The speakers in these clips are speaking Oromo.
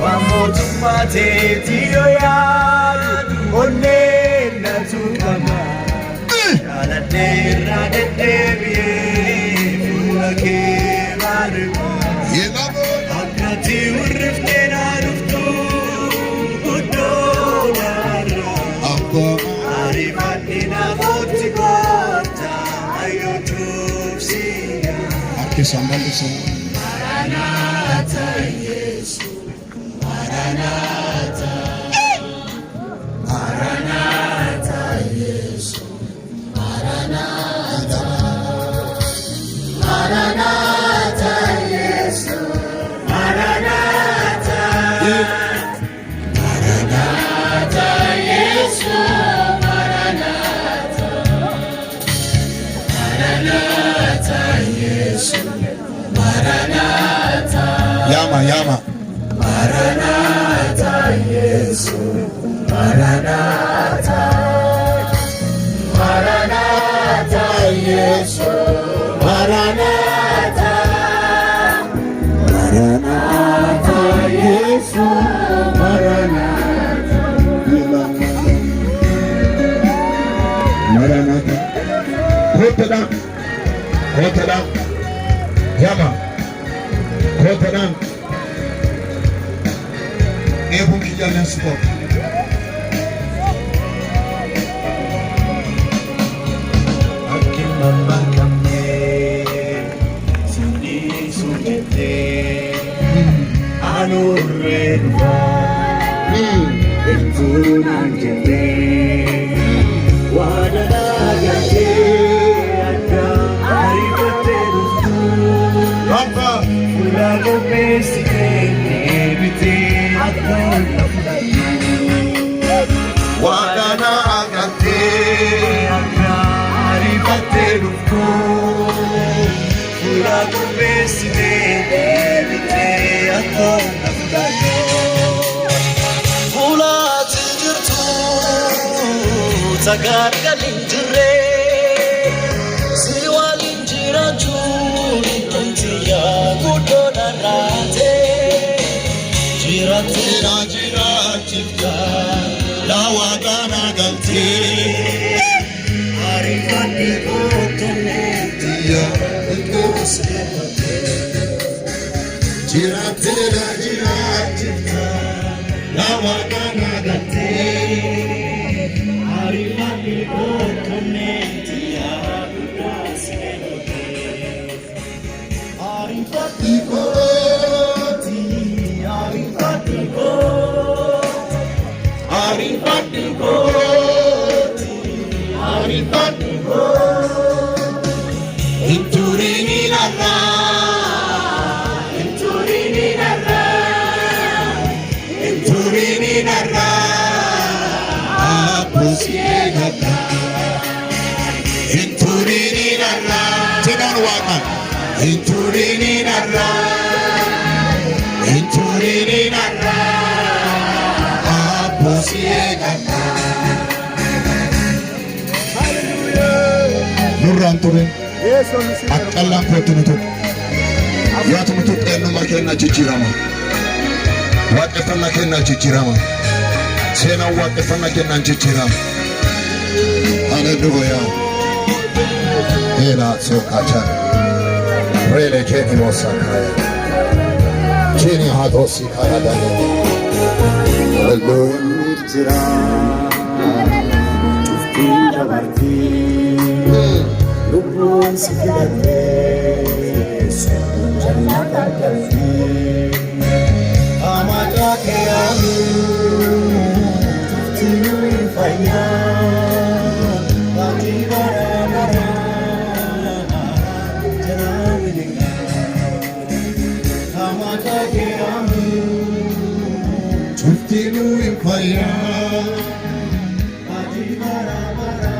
Wamotumate tiyoya One natukama Aladera debiye Fulake maruma Akati urifte na ruftu Udonara Arifatina fotikota Ayotufsiya Somebody say Maranatha Yesu Maranatha Maranatha Yesu Maranatha Maranatha Yesu Maranatha Maranatha Yesu Maranatha Maranatha Yesu Maranatha Yama Maranatha Yesu Maranatha Maranatha Yesu Maranatha Maranatha Yesu Maranatha Maranatha Kotala Yama Kotala Ebu kijana sport Akimamba kame Sini sujete Anurenva Etunanjete Wadana gate Akka Arifate rufu Rampa Ulago pesite Nebite Akon Wadana agate Akka Arifate rufu Ulago pesite Nebite Akon Fulati jirtu Tagargal injire Siwal injiraju Intiya gudona rate Jiratira jirachitka Lawadana galti Arifani gotone Tiya gudosete Jiratira jirachitka Lawadana galti Arifani gotone Tiya gudosete Arifati goti Arifati goti Arifati goti Arifati goti Inturini nara Inturini nara Inturini nara Apusiegata Inturini nara Tenan waka Inturini nara Apusiegata Nurran ture Akkallan kotumutu Yaatumutu xeenuma kenna jijjiirama Waaqeffanna kenna jijjiirama Seenaan waaqeffanna kenna jijjiirama Hallelujah Ela sokachan Rele keni mosakaya Kini hadosi kaya dani Hallelujah Jira Tufti jabarti Lubun sikilate Jannata kalfi Amata ke amu Tufti nui faya Bati bara bara Janawilinga Amata ke amu Tufti nui faya Bati bara bara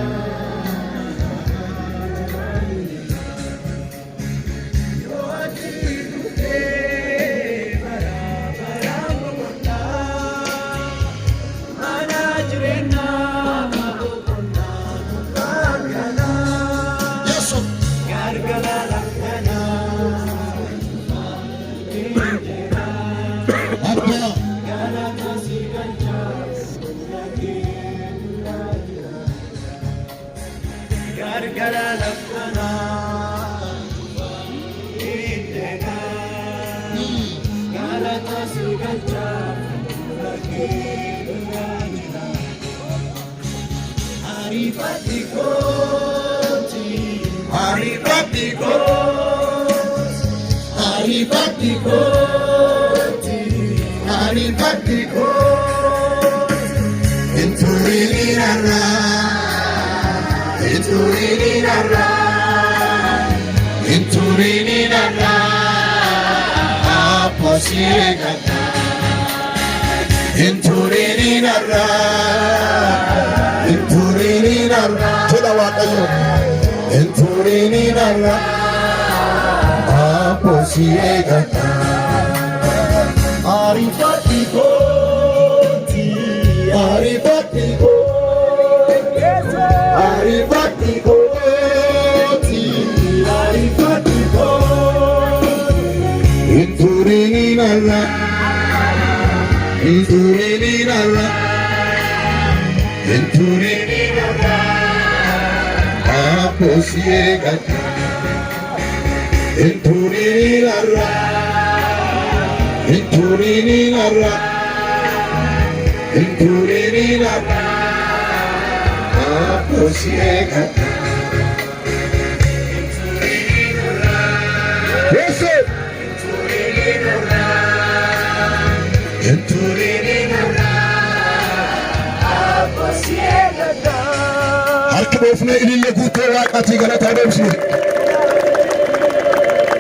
Harki boofnee ilillee guutuu waaqaatii galataa deebisne.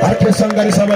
Harki sangari sama